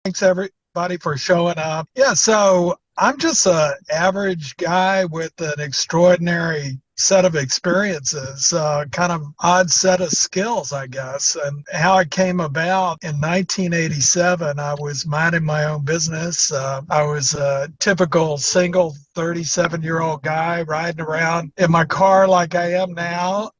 Thanks everybody for showing up. Yeah, so I'm just a average guy with an extraordinary set of experiences, kind of odd set of skills, I guess. And how it came about in 1987, I was minding my own business. I was a typical single 37-year-old guy riding around in my car like I am now.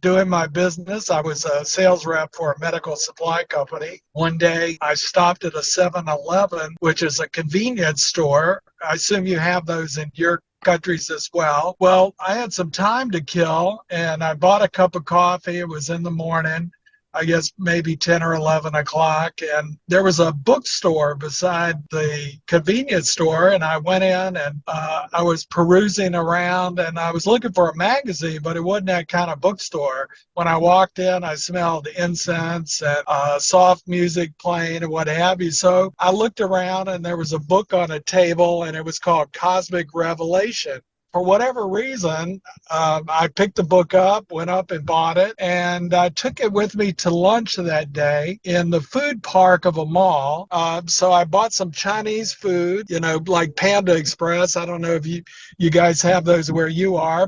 Doing my business. I was a sales rep for a medical supply company. One day I stopped at a 7-Eleven, which is a convenience store. I assume you have those in your countries as well. Well, I had some time to kill and I bought a cup of coffee. It was in the morning. I guess maybe 10 or 11 o'clock. And there was a bookstore beside the convenience store. And I went in and I was perusing around and I was looking for a magazine, but it wasn't that kind of bookstore. When I walked in, I smelled incense and soft music playing and what have you. So I looked around and there was a book on a table and it was called Cosmic Revelation. For whatever reason, I picked the book up, went up and bought it, and I took it with me to lunch that day in the food park of a mall. So I bought some Chinese food, like Panda Express. I don't know if you guys have those where you are,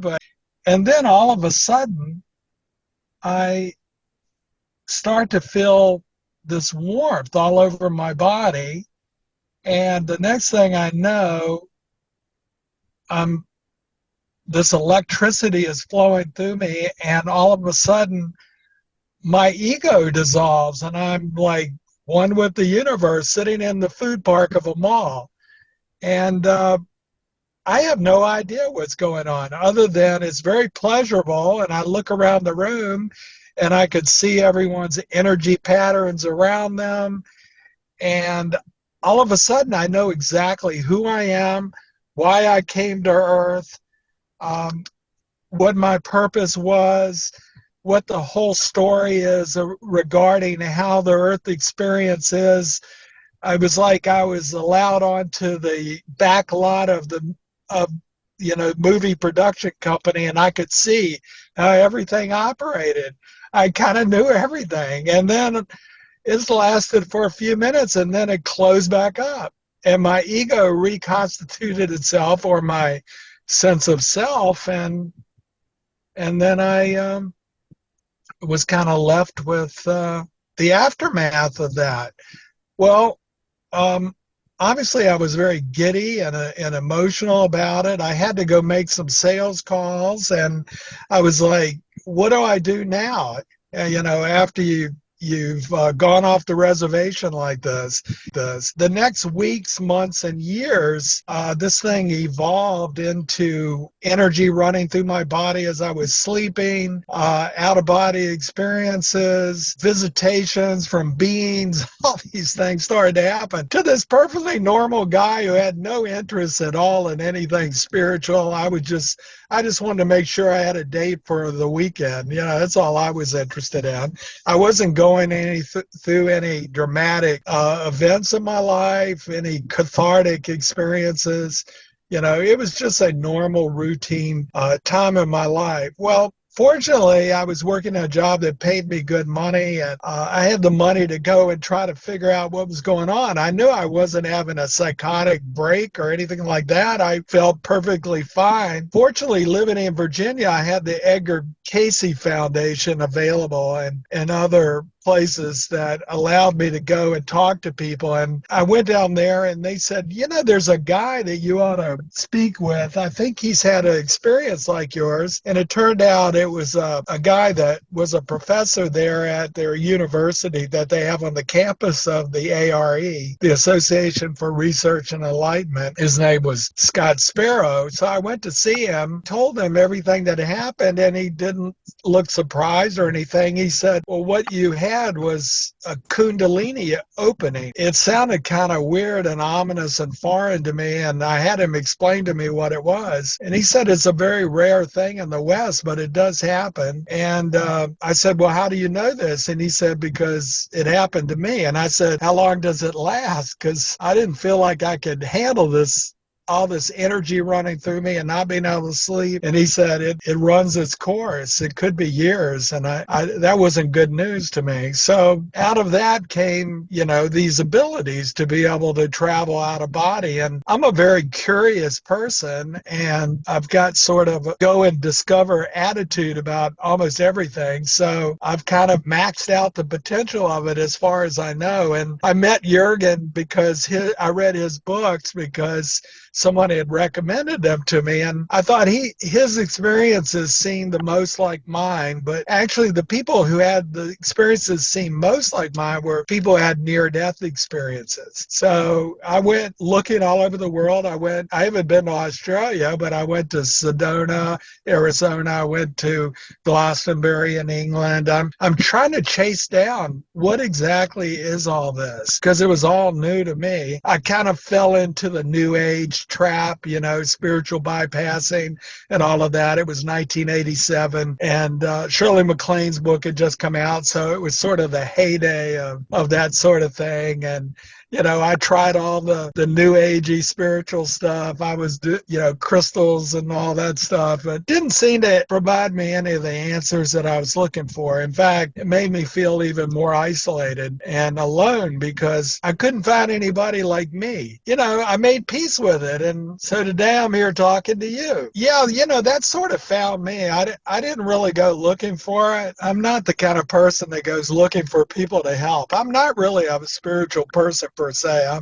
and then all of a sudden, I start to feel this warmth all over my body, and the next thing I know, this electricity is flowing through me, and all of a sudden my ego dissolves and I'm like one with the universe sitting in the food park of a mall. And I have no idea what's going on other than it's very pleasurable, and I look around the room and I could see everyone's energy patterns around them, and all of a sudden I know exactly who I am, why I came to earth, what my purpose was, what the whole story is regarding how the earth experience is. I was like I was allowed onto the back lot of movie production company, and I could see how everything operated. I kind of knew everything, and then it lasted for a few minutes, and then it closed back up, and my ego reconstituted itself, or my sense of self, and then I was kind of left with the aftermath of that. Well, obviously I was very giddy and emotional about it. I had to go make some sales calls, and I was like, what do I do now? After you've gone off the reservation like this. The next weeks, months, and years, this thing evolved into energy running through my body as I was sleeping, out-of-body experiences, visitations from beings. All these things started to happen to this perfectly normal guy who had no interest at all in anything spiritual. I just wanted to make sure I had a date for the weekend. That's all I was interested in. I wasn't going through any dramatic events in my life, any cathartic experiences. It was just a normal routine time in my life. Well, fortunately, I was working a job that paid me good money, and I had the money to go and try to figure out what was going on. I knew I wasn't having a psychotic break or anything like that. I felt perfectly fine. Fortunately, living in Virginia, I had the Edgar Cayce Foundation available and other places that allowed me to go and talk to people. And I went down there and they said, there's a guy that you ought to speak with. I think he's had an experience like yours. And it turned out it was a guy that was a professor there at their university that they have on the campus of the ARE, the Association for Research and Enlightenment. His name was Scott Sparrow. So I went to see him, told him everything that happened, and he didn't look surprised or anything. He said, well, what you had was a Kundalini opening. It sounded kind of weird and ominous and foreign to me, and I had him explain to me what it was. And he said it's a very rare thing in the West, but it does happen. And I said, well, how do you know this? And he said, because it happened to me. And I said, how long does it last? Because I didn't feel like I could handle this all this energy running through me and not being able to sleep. And he said it runs its course. It could be years. And that wasn't good news to me. So out of that came, these abilities to be able to travel out of body. And I'm a very curious person, and I've got sort of a go and discover attitude about almost everything. So I've kind of maxed out the potential of it as far as I know. And I met Jurgen because I read his books because someone had recommended them to me, and I thought his experiences seemed the most like mine. But actually, the people who had the experiences seemed most like mine were people who had near-death experiences. So I went looking all over the world. I haven't been to Australia, but I went to Sedona, Arizona. I went to Glastonbury in England. I'm trying to chase down what exactly is all this, because it was all new to me. I kind of fell into the New Age trap, spiritual bypassing and all of that. It was 1987, and Shirley MacLaine's book had just come out, so it was sort of the heyday of that sort of thing. And I tried all the new agey spiritual stuff. I was, crystals and all that stuff. It didn't seem to provide me any of the answers that I was looking for. In fact, it made me feel even more isolated and alone because I couldn't find anybody like me. I made peace with it. And so today I'm here talking to you. Yeah, that sort of found me. I didn't really go looking for it. I'm not the kind of person that goes looking for people to help. I'm not really a spiritual person per se.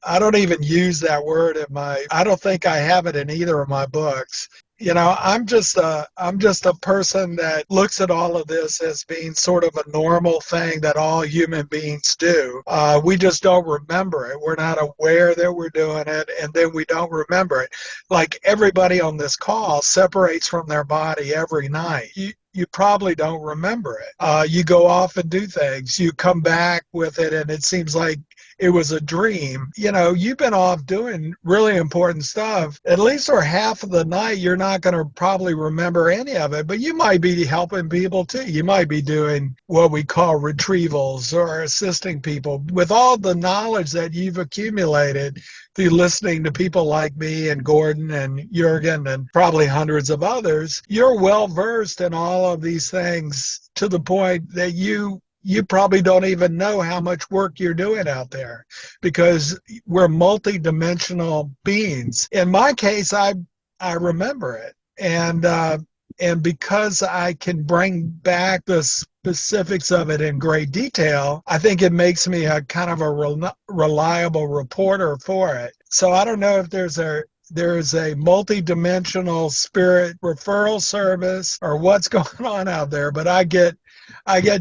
I don't even use that word I don't think I have it in either of my books. I'm just a person that looks at all of this as being sort of a normal thing that all human beings do. We just don't remember it. We're not aware that we're doing it, and then we don't remember it. Like everybody on this call separates from their body every night. You probably don't remember it. You go off and do things. You come back with it, and it seems like it was a dream. You've been off doing really important stuff. At least for half of the night, you're not going to probably remember any of it, but you might be helping people too. You might be doing what we call retrievals or assisting people with all the knowledge that you've accumulated through listening to people like me and Gordon and Jurgen and probably hundreds of others. You're well versed in all of these things to the point that you probably don't even know how much work you're doing out there, because we're multidimensional beings. In my case, I remember it. And because I can bring back the specifics of it in great detail, I think it makes me a kind of a reliable reporter for it. So I don't know if there's a multidimensional spirit referral service or what's going on out there, but I get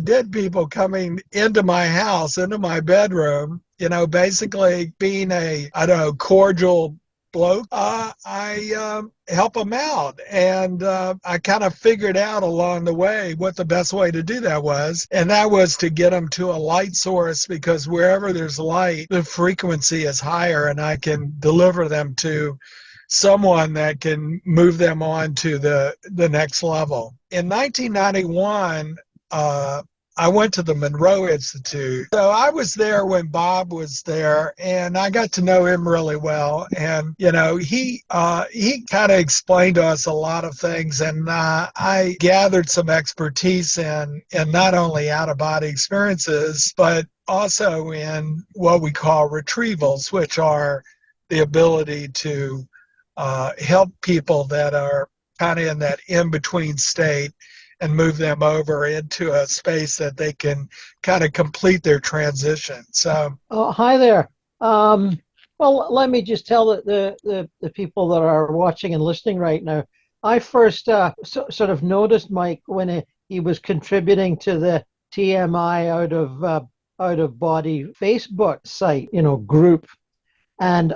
dead people coming into my house, into my bedroom, basically being cordial bloke. I help them out. And I kind of figured out along the way what the best way to do that was. And that was to get them to a light source, because wherever there's light, the frequency is higher, and I can deliver them to someone that can move them on to the next level. In 1991, I went to the Monroe Institute. So I was there when Bob was there, and I got to know him really well. And, he kind of explained to us a lot of things, and I gathered some expertise in not only out-of-body experiences, but also in what we call retrievals, which are the ability to help people that are kind of in that in-between state and move them over into a space that they can kind of complete their transition. So, hi there. Well, let me just tell the people that are watching and listening right now. I first sort of noticed Mike when he was contributing to the TMI out of body Facebook site, group, and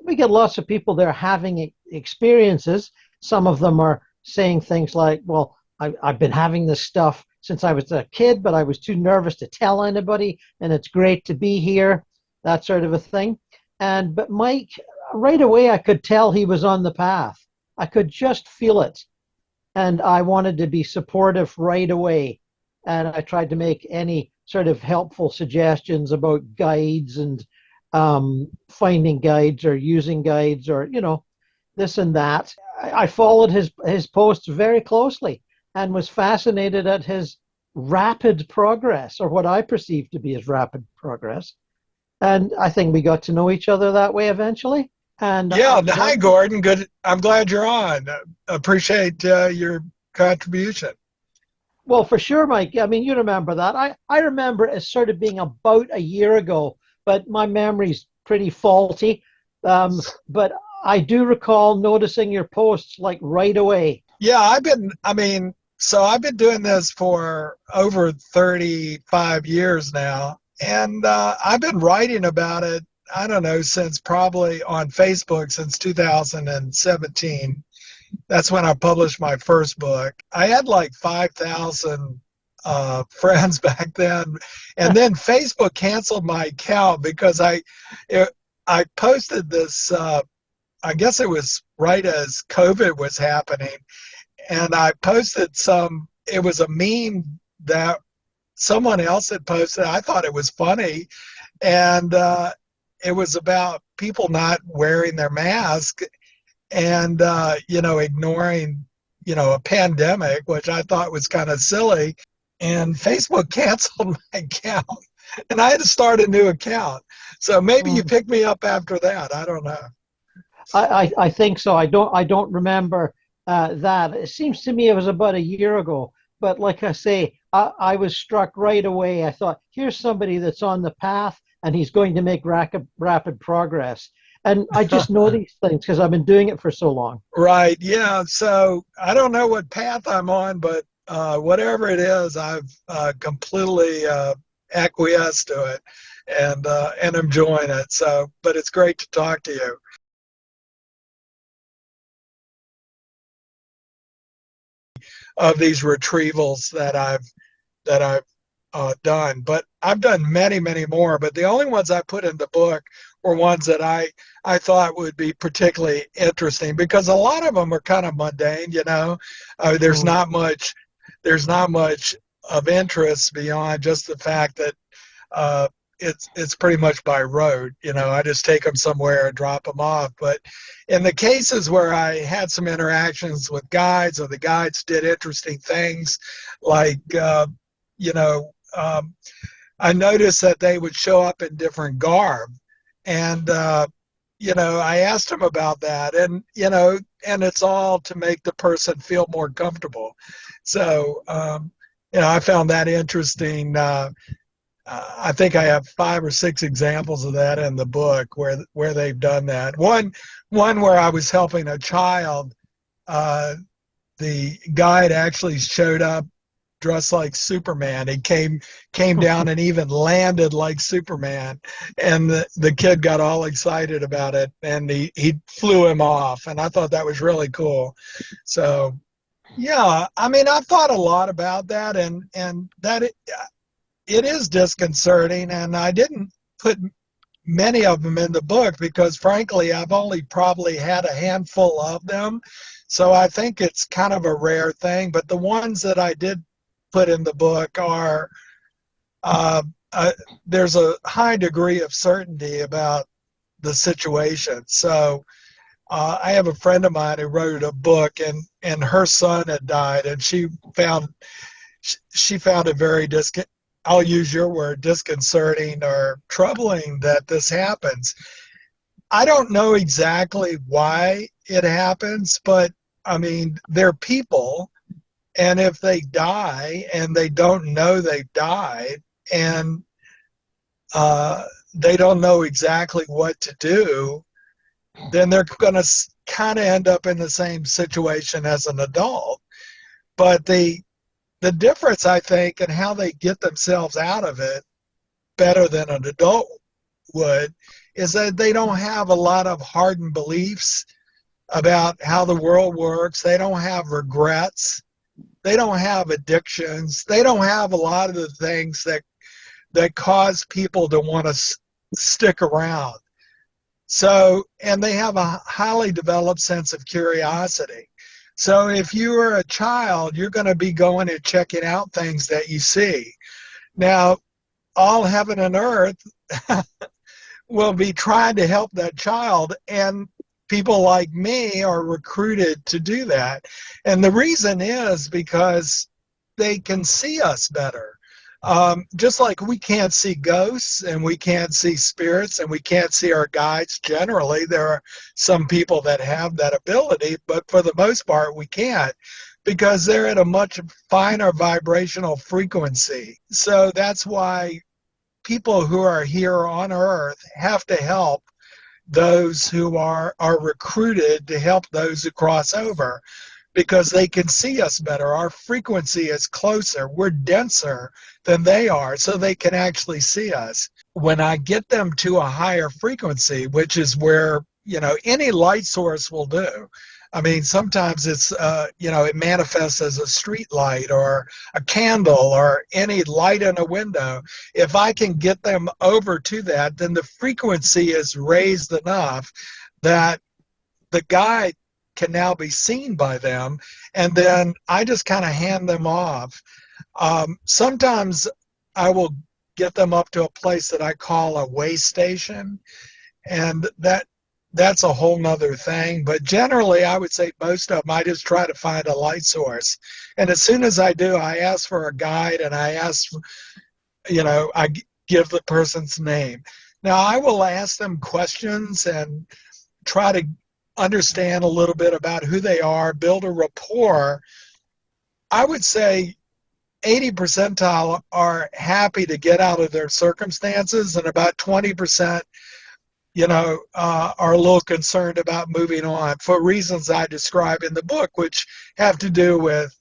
we get lots of people there having experiences. Some of them are saying things like, well, I've been having this stuff since I was a kid, but I was too nervous to tell anybody, and it's great to be here, that sort of a thing. But Mike, right away, I could tell he was on the path. I could just feel it. And I wanted to be supportive right away. And I tried to make any sort of helpful suggestions about guides and finding guides or using guides or, this and that. I followed his posts very closely and was fascinated at his rapid progress, or what I perceived to be his rapid progress. And I think we got to know each other that way eventually. And Yeah. I'm Hi, going, Gordon. Good. I'm glad you're on. Appreciate your contribution. well, for sure, Mike. I mean, you remember that. I remember it as sort of being about a year ago, but my memory's pretty faulty. But I do recall noticing your posts like right away. Yeah, I mean, so I've been doing this for over 35 years now, and I've been writing about it, I don't know, since probably on Facebook since 2017. That's when I published my first book. I had like 5,000 friends back then, and then Facebook canceled my account because it, I posted this. I guess it was right as COVID was happening, and I posted some. It was a meme that someone else had posted. I thought it was funny, and it was about people not wearing their mask and ignoring a pandemic, which I thought was kind of silly. And Facebook canceled my account, and I had to start a new account. So maybe you Mm. picked me up after that. I don't know. I think so. I don't remember that. It seems to me it was about a year ago. But like I say, I was struck right away. I thought, here's somebody that's on the path and he's going to make rapid progress. And I just know these things because I've been doing it for so long. Right. Yeah. So I don't know what path I'm on, but whatever it is, I've completely acquiesced to it and enjoying it. So, but it's great to talk to you. Of these retrievals that I've done, but I've done many, many more. But the only ones I put in the book were ones that I thought would be particularly interesting because a lot of them are kind of mundane. There's Mm. not much there's not much of interest beyond just the fact that uh, it's pretty much by road. I just take them somewhere and drop them off. But in the cases where I had some interactions with guides, or the guides did interesting things, like you know, I noticed that they would show up in different garb, and I asked them about that, and and it's all to make the person feel more comfortable. So I found that interesting. I think I have 5 or 6 examples of that in the book where they've done that. One where I was helping a child, uh, the guide actually showed up dressed like Superman. He came down and even landed like Superman, and the kid got all excited about it, and he flew him off, and I thought that was really cool. So yeah, I mean, I've thought a lot about that, and that it is disconcerting, and I didn't put many of them in the book because frankly I've only probably had a handful of them, so I think it's kind of a rare thing. But the ones that I did put in the book are uh, uh, there's a high degree of certainty about the situation. So I have a friend of mine who wrote a book, and her son had died, and she found it very I'll use your word, disconcerting or troubling that this happens. I don't know exactly why it happens, but I mean, they're people, and if they die and they don't know they've died, and uh, they don't know exactly what to do, then they're going to kind of end up in the same situation as an adult. But the difference, I think, in how they get themselves out of it better than an adult would is that they don't have a lot of hardened beliefs about how the world works. They don't have regrets. They don't have addictions. They don't have a lot of the things that cause people to want to stick around. So, and they have a highly developed sense of curiosity. So if you are a child, you're going to be going and checking out things that you see. Now, all heaven and earth, will be trying to help that child, and people like me are recruited to do that. And the reason is because they can see us better. Just like we can't see ghosts and we can't see spirits and we can't see our guides generally, there are some people that have that ability, but for the most part, we can't because they're at a much finer vibrational frequency. So that's why people who are here on earth have to help those who are recruited to help those who cross over because they can see us better. Our frequency is closer. We're denser than they are, so they can actually see us. When I get them to a higher frequency, which is where, any light source will do. I mean, sometimes it's, it manifests as a street light or a candle or any light in a window. If I can get them over to that, then the frequency is raised enough that the guide can now be seen by them, and then I just kind of hand them off. Sometimes I will get them up to a place that I call a way station, and that's a whole nother thing. But generally, I would say most of them, I just try to find a light source. And as soon as I do, I ask for a guide and I ask, I give the person's name. Now, I will ask them questions and try to understand a little bit about who they are, build a rapport. I would say 80 percentile are happy to get out of their circumstances, and about 20%, are a little concerned about moving on for reasons I describe in the book, which have to do with,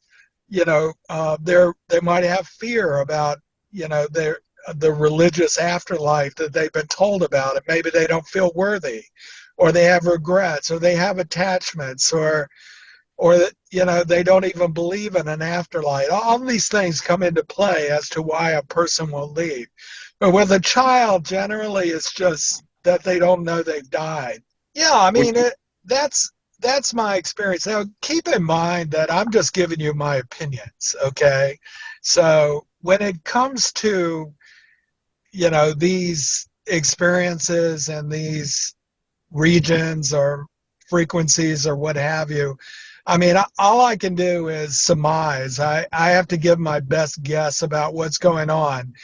they might have fear about, the religious afterlife that they've been told about, and maybe they don't feel worthy, or they have regrets, or they have attachments, or they don't even believe in an afterlife. All these things come into play as to why a person will leave. But with a child, generally, it's just that they don't know they've died. Yeah, I mean, that's my experience. Now, keep in mind that I'm just giving you my opinions, okay? So when it comes to, these experiences and these regions or frequencies or what have you, I mean, all I can do is surmise. I have to give my best guess about what's going on.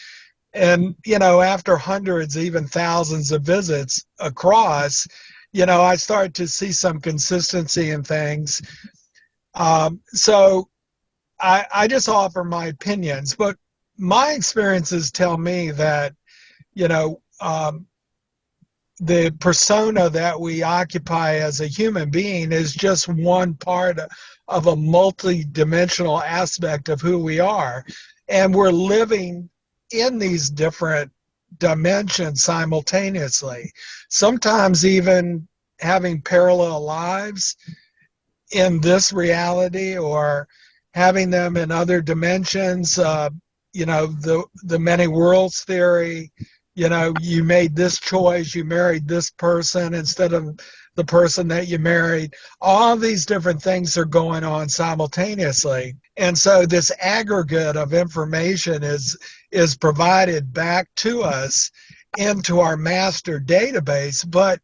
And, after hundreds, even thousands of visits across, I start to see some consistency in things. So I just offer my opinions, but my experiences tell me that, the persona that we occupy as a human being is just one part of a multi-dimensional aspect of who we are. And we're living in these different dimensions simultaneously, sometimes even having parallel lives in this reality or having them in other dimensions. The many worlds theory, you made this choice, you married this person instead of the person that you married. All these different things are going on simultaneously. And so this aggregate of information is provided back to us into our master database. But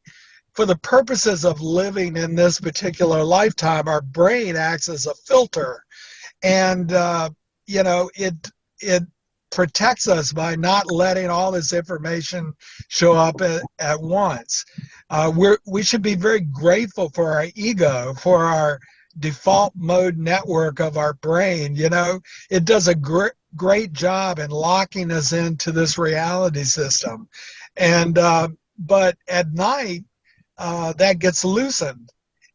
for the purposes of living in this particular lifetime, our brain acts as a filter. And, it protects us by not letting all this information show up at once. We should be very grateful for our ego, for our default mode network of our brain. It does a great job in locking us into this reality system. And but at night, that gets loosened.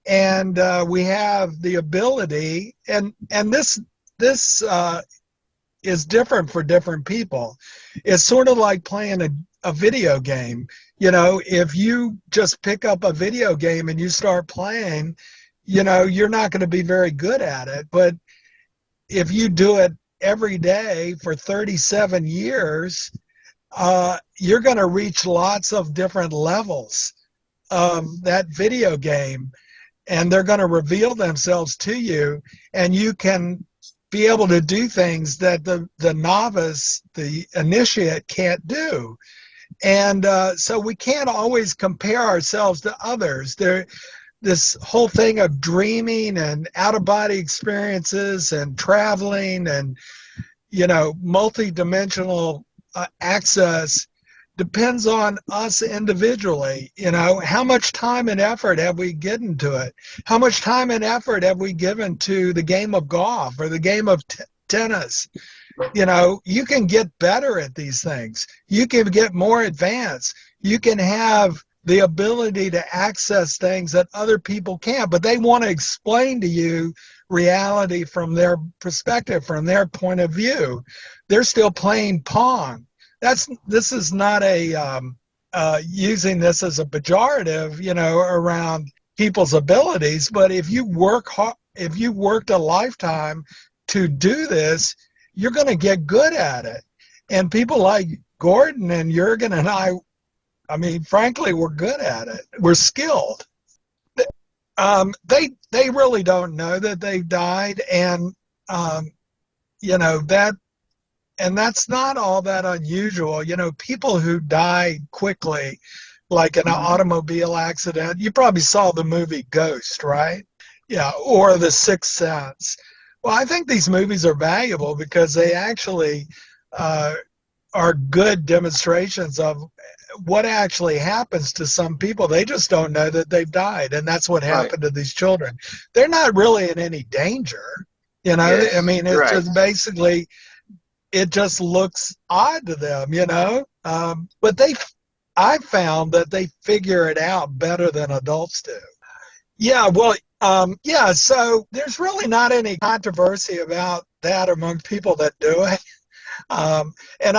And we have the ability, and this is different for different people. It's sort of like playing a video game. If you just pick up a video game and you start playing, you're not going to be very good at it. But if you do it every day for 37 years, you're going to reach lots of different levels of that video game, and they're going to reveal themselves to you, and you can be able to do things that the novice, the initiate, can't do. And so we can't always compare ourselves to others. This whole thing of dreaming and out of body experiences and traveling and, multidimensional access depends on us individually. How much time and effort have we given to it? How much time and effort have we given to the game of golf or the game of tennis? You can get better at these things. You can get more advanced. You can have the ability to access things that other people can't, but they want to explain to you reality from their perspective, from their point of view. They're still playing Pong. This is not a using this as a pejorative, around people's abilities. But if you work hard, if you worked a lifetime to do this, you're going to get good at it. And people like Gordon and Jurgen and I mean, frankly, we're good at it. We're skilled. They really don't know that they've died, and that, and that's not all that unusual. People who die quickly, like in an automobile accident. You probably saw the movie Ghost, right? Yeah, or The Sixth Sense. Well, I think these movies are valuable because they actually uh, are good demonstrations of what actually happens to some people. They just don't know that they've died, and that's what Right. happened to these children. They're not really in any danger. Yes. I mean, it's Right. just basically, it just looks odd to them, but I found that they figure it out better than adults do. Yeah, well, yeah, so there's really not any controversy about that among people that do it. And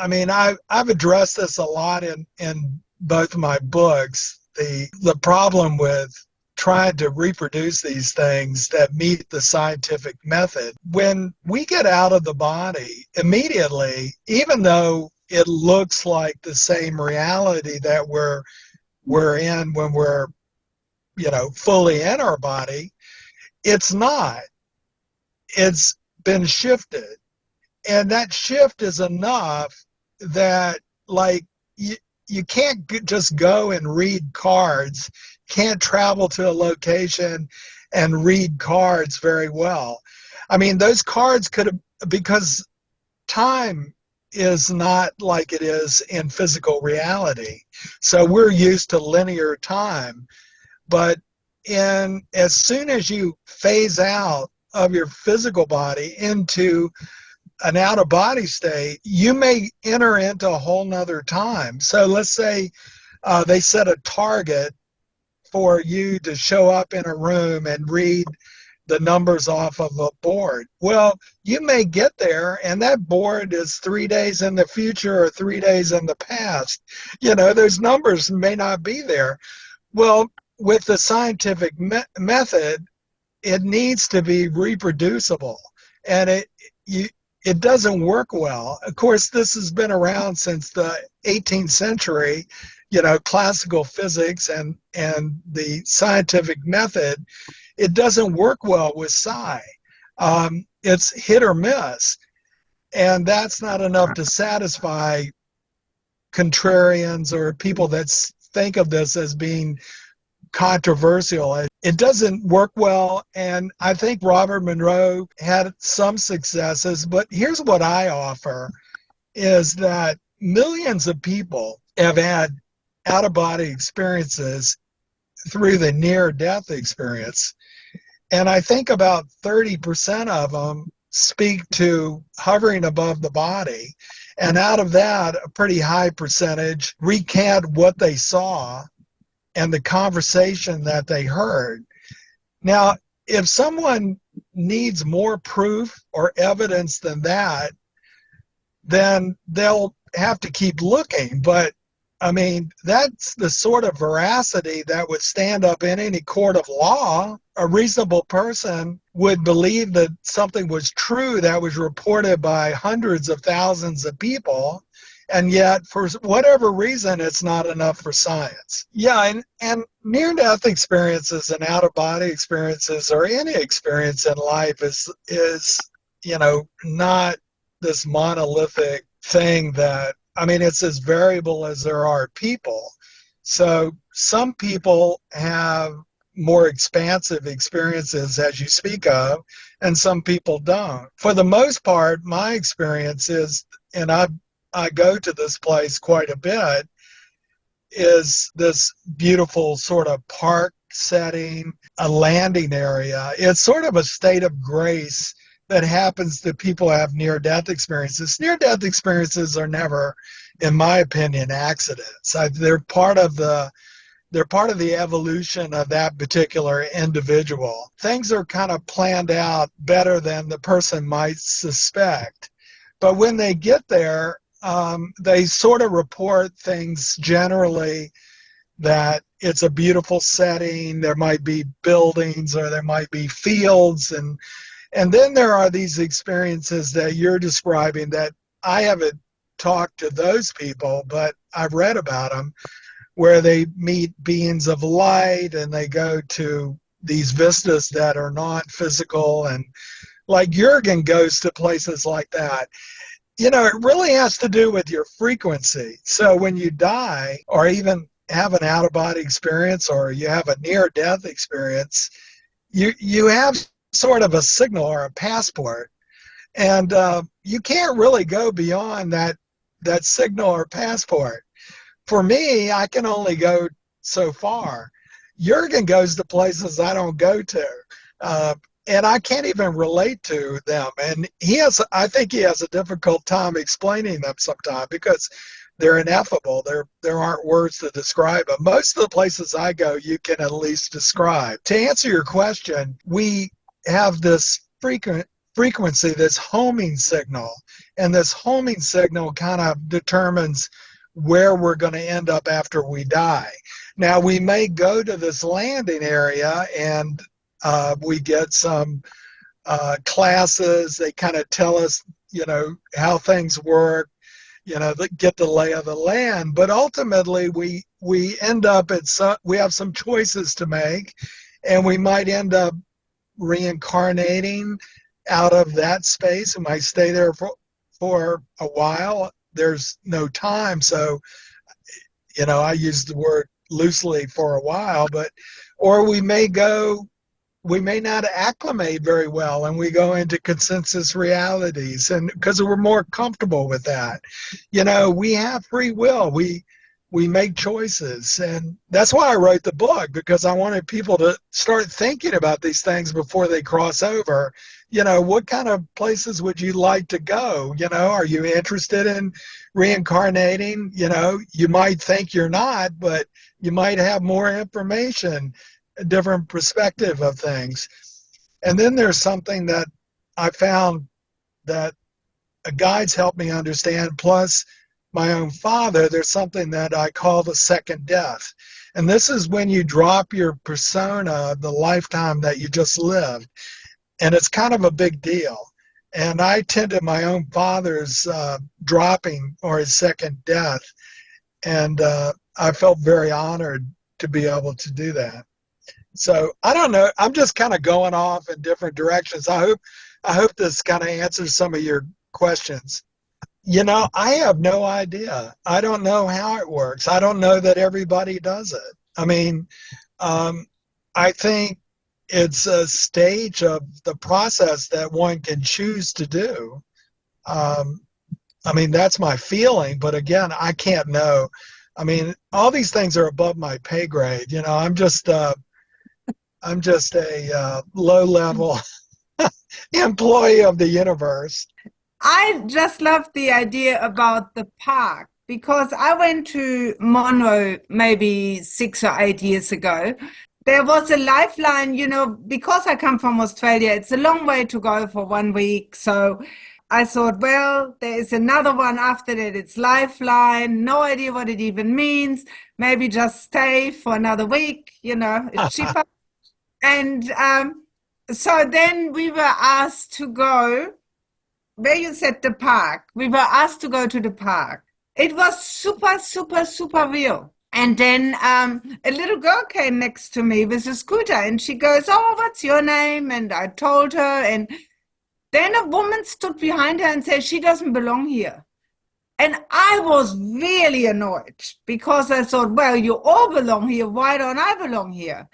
I mean, I've addressed this a lot in both my books. The problem with trying to reproduce these things that meet the scientific method. When we get out of the body immediately, even though it looks like the same reality that we're in when we're, fully in our body, it's not. It's been shifted. And that shift is enough that, like, you can't just go and read cards, can't travel to a location and read cards very well. I mean, those cards could have, because time is not like it is in physical reality. So we're used to linear time. But as soon as you phase out of your physical body into an out of body state, you may enter into a whole nother time. So let's say they set a target for you to show up in a room and read the numbers off of a board. Well, you may get there and that board is 3 days in the future or 3 days in the past. Those numbers may not be there. Well, with the scientific method, it needs to be reproducible, and it doesn't work well. Of course, this has been around since the 18th century. Classical physics and the scientific method, it doesn't work well with psi. It's hit or miss, and that's not enough to satisfy contrarians or people that think of this as being controversial. It doesn't work well, and I think Robert Monroe had some successes, but here's what I offer, is that millions of people have had out-of-body experiences through the near-death experience, and I think about 30% of them speak to hovering above the body, and out of that, a pretty high percentage recant what they saw and the conversation that they heard. Now, if someone needs more proof or evidence than that, then they'll have to keep looking. But I mean, that's the sort of veracity that would stand up in any court of law. A reasonable person would believe that something was true that was reported by hundreds of thousands of people, and yet for whatever reason it's not enough for science. Yeah, and near-death experiences and out-of-body experiences, or any experience in life, is not this monolithic thing that I mean, it's as variable as there are people. So some people have more expansive experiences, as you speak of, and some people don't. For the most part, my experience is, and I go to this place quite a bit, is this beautiful sort of park setting, a landing area. It's sort of a state of grace that happens to people who have near death experiences. Near death experiences are never, in my opinion, accidents. They're part of the evolution of that particular individual. Things are kind of planned out better than the person might suspect. But when they get there, they sort of report things generally that it's a beautiful setting. There might be buildings or there might be fields. And then there are these experiences that you're describing that I haven't talked to those people, but I've read about them, where they meet beings of light and they go to these vistas that are non-physical. And like Jurgen goes to places like that. You know, it really has to do with your frequency. So when you die or even have an out-of-body experience or you have a near-death experience, you have sort of a signal or a passport. And you can't really go beyond that signal or passport. For me, I can only go so far. Jurgen goes to places I don't go to. Uh, and I can't even relate to them. And I think he has a difficult time explaining them sometimes because they're ineffable. There aren't words to describe them. Most of the places I go, you can at least describe. To answer your question, we have this frequency, this homing signal, and this homing signal kind of determines where we're going to end up after we die. Now, we may go to this landing area and we get some classes. They kind of tell us, you know, how things work, you know, get the lay of the land. But ultimately, we end up we have some choices to make, and we might end up reincarnating out of that space. We might stay there for a while. There's no time, so you know, I use the word loosely for a while, or we may not acclimate very well and we go into consensus realities, and because we're more comfortable with that. You know, we have free will. We make choices, and that's why I wrote the book, because I wanted people to start thinking about these things before they cross over. You know, what kind of places would you like to go? You know, are you interested in reincarnating? You know, you might think you're not, but you might have more information, a different perspective of things. And then there's something that I found that guides help me understand, plus my own father. There's something that I call the second death. And this is when you drop your persona, the lifetime that you just lived. And it's kind of a big deal. And I attended my own father's dropping, or his second death. And I felt very honored to be able to do that. So I don't know. I'm just kind of going off in different directions. I hope this kind of answers some of your questions. You know, I have no idea. I don't know how it works. I don't know that everybody does it. I mean, I think it's a stage of the process that one can choose to do. I mean, that's my feeling, but again, I can't know. I mean, all these things are above my pay grade. You know, I'm just a low level employee of the universe. I just love the idea about the park because I went to Monroe maybe 6 or 8 years ago. There was a lifeline, you know, because I come from Australia, it's a long way to go for 1 week. So I thought, well, there is another one after that. It's Lifeline. No idea what it even means. Maybe just stay for another week, you know, it's cheaper. And so then we were asked to go where you said the park. We were asked to go to the park. It was super, super, super real. And then a little girl came next to me with a scooter and she goes, oh, what's your name? And I told her. And then a woman stood behind her and said, she doesn't belong here. And I was really annoyed because I thought, well, you all belong here. Why don't I belong here?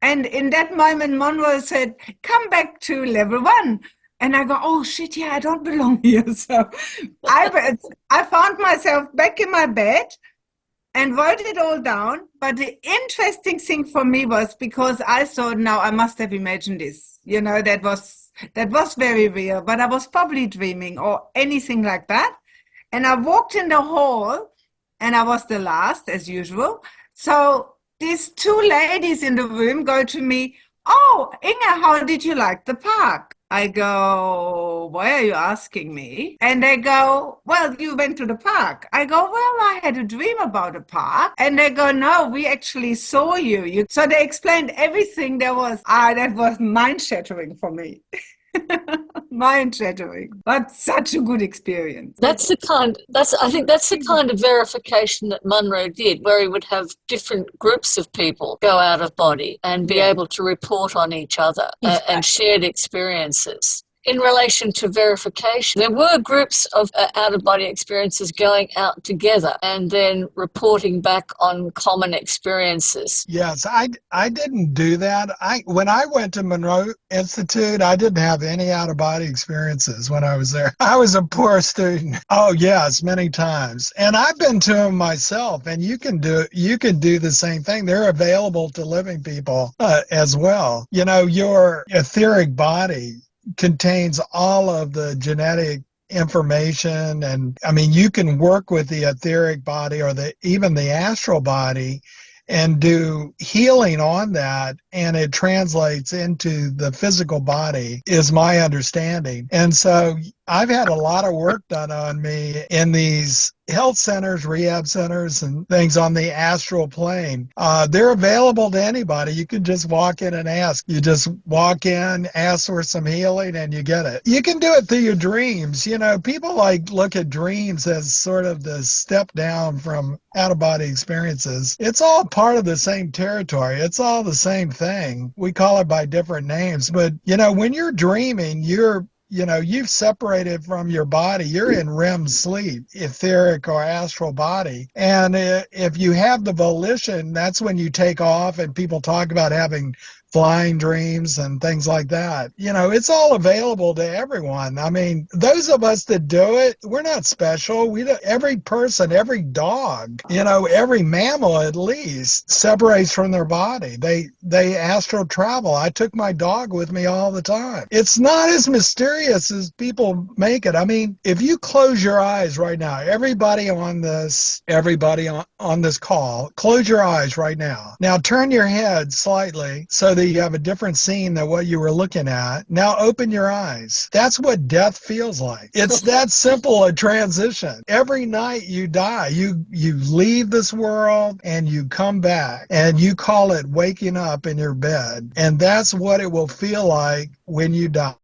And in that moment, Monroe said, come back to level 1. And I go, oh, shit, yeah, I don't belong here. So I found myself back in my bed and wrote it all down. But the interesting thing for me was because I thought, now I must have imagined this. You know, that was very real, but I was probably dreaming or anything like that. And I walked in the hall and I was the last as usual. So these 2 ladies in the room go to me, oh, Inga, how did you like the park? I go, why are you asking me? And they go, well, you went to the park. I go, well, I had a dream about a park. And they go, no, we actually saw you. So they explained everything. That was mind-shattering for me. Mind-shattering, but such a good experience. I think that's the kind of verification that Munro did, where he would have different groups of people go out of body and be able to report on each other and shared experiences. In relation to verification, there were groups of out-of-body experiences going out together and then reporting back on common experiences. Yes, I didn't do that. When I went to Monroe Institute, I didn't have any out-of-body experiences when I was there. I was a poor student. Oh, yes, many times. And I've been to them myself, and you can do the same thing. They're available to living people as well. You know, your etheric body contains all of the genetic information, and I mean, you can work with the etheric body or even the astral body and do healing on that, and it translates into the physical body, is my understanding. And so I've had a lot of work done on me in these health centers, rehab centers, and things on the astral plane. They're available to anybody. You can just walk in and ask. You just walk in, ask for some healing, and you get it. You can do it through your dreams. You know, people look at dreams as sort of the step down from out-of-body experiences. It's all part of the same territory. It's all the same thing. We call it by different names. But, you know, when you're dreaming, you've separated from your body. You're in REM sleep, etheric or astral body. And if you have the volition, that's when you take off, and people talk about having flying dreams and things like that. You know, it's all available to everyone. I mean, those of us that do it, we're not special. Every person, every dog, you know, every mammal at least separates from their body. They astral travel. I took my dog with me all the time. It's not as mysterious as people make it. I mean, if you close your eyes right now, everybody on this call, close your eyes right now. Now turn your head slightly so that you have a different scene than what you were looking at. Now open your eyes. That's what death feels like. It's that simple a transition. Every night you die, you leave this world and you come back, and you call it waking up in your bed. And that's what it will feel like when you die.